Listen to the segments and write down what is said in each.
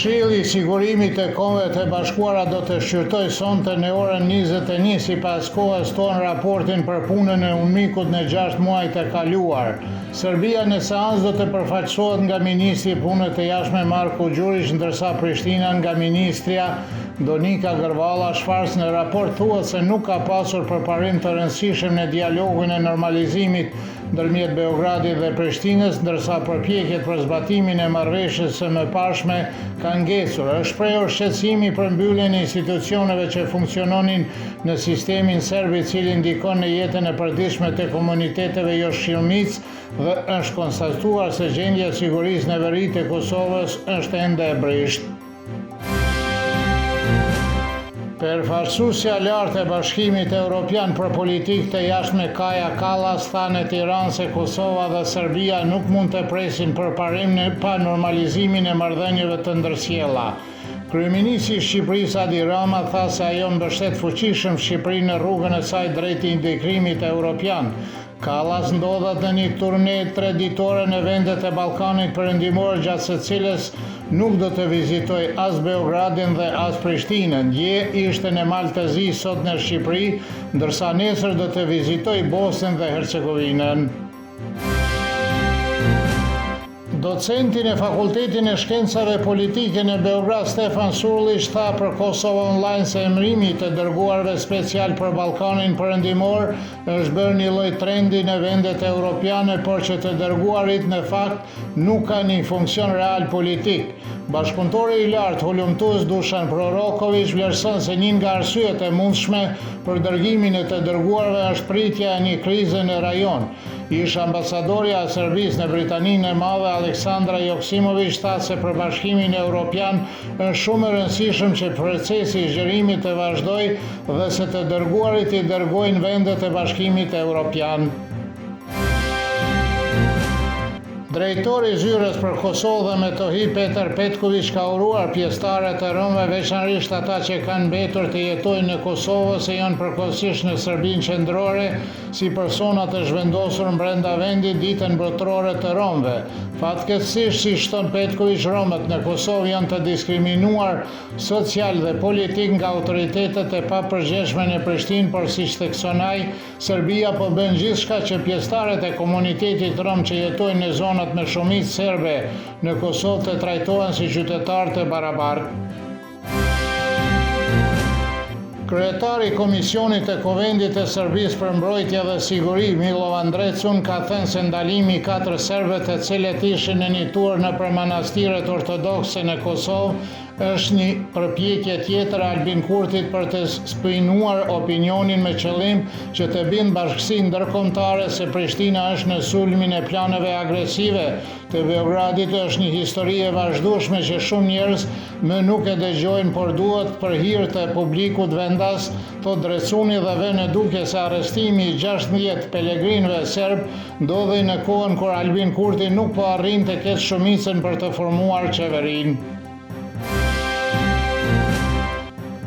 Këshilli i Sigurimit të Kombeve të Bashkuara do të shqyrtoj sonte në orën 21 sipas kohës tonë raportin për punën e UNMIK-ut në 6 muajt e kaluar. Serbia në seancë do të përfaqësohet nga Ministri i Punëve të Jashtme Marko Gjurić, ndërsa Prishtina nga Ministrja Donika Gërvalla. Shfarës në raport thuhet se nuk ka pasur përparim të rëndësishëm në dialogun e normalizimit ndërmjet Beogradit dhe Prishtinës, ndërsa përpjekjet për zbatimin e marrëveshjes së mëparshme kanë ngesur. Është shprehur shqetësimi për mbylljen e institucioneve që funksiononin në sistemin serb, i cili ndikon në jetën e përditshme të komuniteteve jo shqirmic, dhe është konstatuar se gjendja e sigurisë në veri të Kosovës është ende e brisht. Përfaqësuesja lartë e Bashkimit Evropian për politikë të jashtme Kaja Kallas tha në Tiranë se Kosova dhe Serbia nuk mund të presin përparim pa normalizimin e marrëdhënieve të ndërsjella. Kryeministri i Shqipërisë Adi Rama tha se ajo mbështet fuqishëm Shqipërinë në rrugën e saj drejt integrimit evropian. Kallas ndodhet në një turne 3 ditore në vendet e Ballkanit Perëndimor, gjatë së cilës nuk do të vizitoj as Beogradin dhe as Prishtinën. Dje ishte në Maltezi, sot në Shqipëri, ndërsa nesër do të vizitoj Bosnjën dhe Hercegovinën. Docentin e Fakultetin e Shkencave Politike në Beograd, Stefan Surlić, tha për Kosova Online se emrimi të dërguarve special për Ballkanin Perëndimor është bërë një lloj trendi në vendet europiane, por që të dërguarit në fakt nuk kanë një funksion real politik. Bashkëpunëtori i lartë hulumtues Dušan Proroković vlerëson se një nga arsyet e mundshme për dërgimin e të dërguarve është pritja e një krize në rajon. Ish ambasadorja e Serbisë në Britaninë e Madhe, Aleksandra Joksimović, tha se për Bashkimin Evropian është shumë e rëndësishëm që procesi i zgjerimit të vazhdojë dhe se të dërguarit i dërgojnë vendet e Bashkimit Evropian. Drejtori i Zyrës për Kosovë dhe Metohi Petar Petković ka uruar pjesëtarët e romëve, veçanërisht ata që kanë mbetur të jetojnë në Kosovë ose janë përkohësisht në Serbinë qendrore, si persona të zhvendosur brenda vendit ditën botërore të romëve. Fatkeqësisht, si shton Petković, romët në Kosovë janë të diskriminuar social dhe politik nga autoritetet e papërgjeshme në Prishtinë, por siç thekson ai, Serbia po bën gjithçka që pjesëtarët e komunitetit rom që jetojnë në zonat me shumicë serbe në Kosovë të trajtohen si qytetarë të barabartë. Kryetari i Komisionit të Kuvendit të Serbisë për Mbrojtje dhe Siguri, Milova Ndrecun, ka thënë se ndalimi i 4 serbëve të cilët ishin në një turë nëpër manastiret ortodokse në Kosovë është një përpjekje tjetër e Albin Kurtit për të spënuar opinionin me qëllim që të bindë bashkësi ndërkombëtare se Prishtina është në sulmin e planeve agresive të Beogradit. Është një histori e vazhdueshme që shumë njerëz më nuk e dëgjojnë, por duhet për hir të publikut vendas, thot Drecuni, dhe vjen në duke se arrestimi i 16 pelegrinëve serb ndodhej në kohën kur Albin Kurti nuk po arrinte të ketë shumicën për të formuar qeverinë.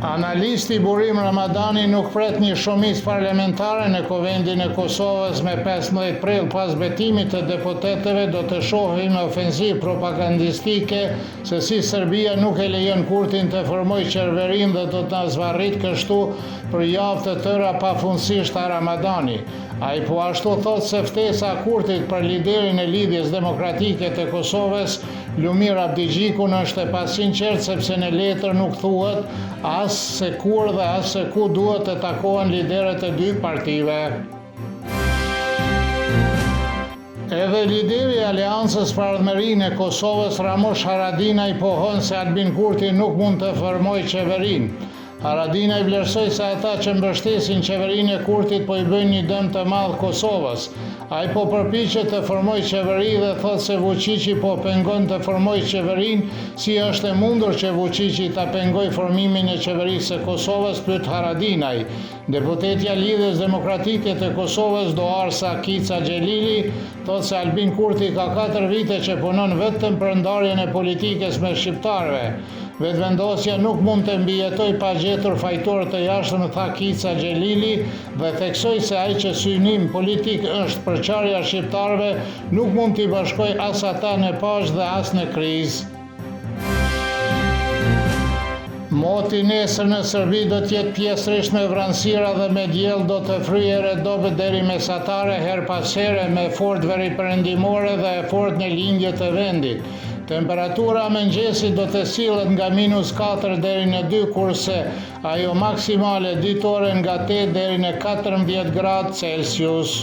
Analisti Burim Ramadani nuk pret një shumicë parlamentare në Kuvendin e Kosovës me 15 prill. Pas betimit të deputetëve do të shohim ofenzivë propagandistike se si Serbia nuk e lejon Kurtin të formojë qeverinë dhe do të zvarrit kështu për javë të tëra pafundësisht, tha Ramadani. Ai po ashtu thot se ftesa e Kurtit për liderin e Lidhjes Demokratike të Kosovës, Lumir Abdigjikun, është e pasinqertë, sepse në letër nuk thuhet as se kur dhe as se ku duhet të takohen liderët e 2 partive. Edhe lideri i Aleancës për Ardhmërinë e Kosovës, Ramush Haradinaj, pohon se Albin Kurti nuk mund të formojë qeverinë. Haradinaj vlerësoi se ata që mbështesin qeverinë e Kurtit po i bëjnë një dëm të madh Kosovës. Ai po përpiqet të formojë qeveri dhe thot se Vučići po pengon të formojë qeverinë. Si është e mundur që Vučići ta pengojë formimin e qeverisë së Kosovës, pyet Haradinaj. Deputetja Lidhjes Demokratike të Kosovës, Doarsa Kica Xhelili, thot se Albin Kurti ka 4 vite që punon vetëm për ndarjen e politikës me shqiptarëve. Vetëvendosja nuk mund të mbijetoj pa gjetur fajtor të jashtëm, tha Kica Xhelili, dhe theksoi se ai që synim politik është përçarja shqiptarëve nuk mund t'i bashkoj as ata në paqë dhe as në krizë. Moti nesër në Serbi do t'jetë pjesërisht me vranësira dhe me diell do të fryjë redove deri mesatare her pas here me fort veriperëndimore dhe fort në lindje të vendit. Temperatura mëngjesit do të sillet nga -4 deri në 2, kurse ajo maksimale ditore nga 8 deri në 14 gradë Celsius.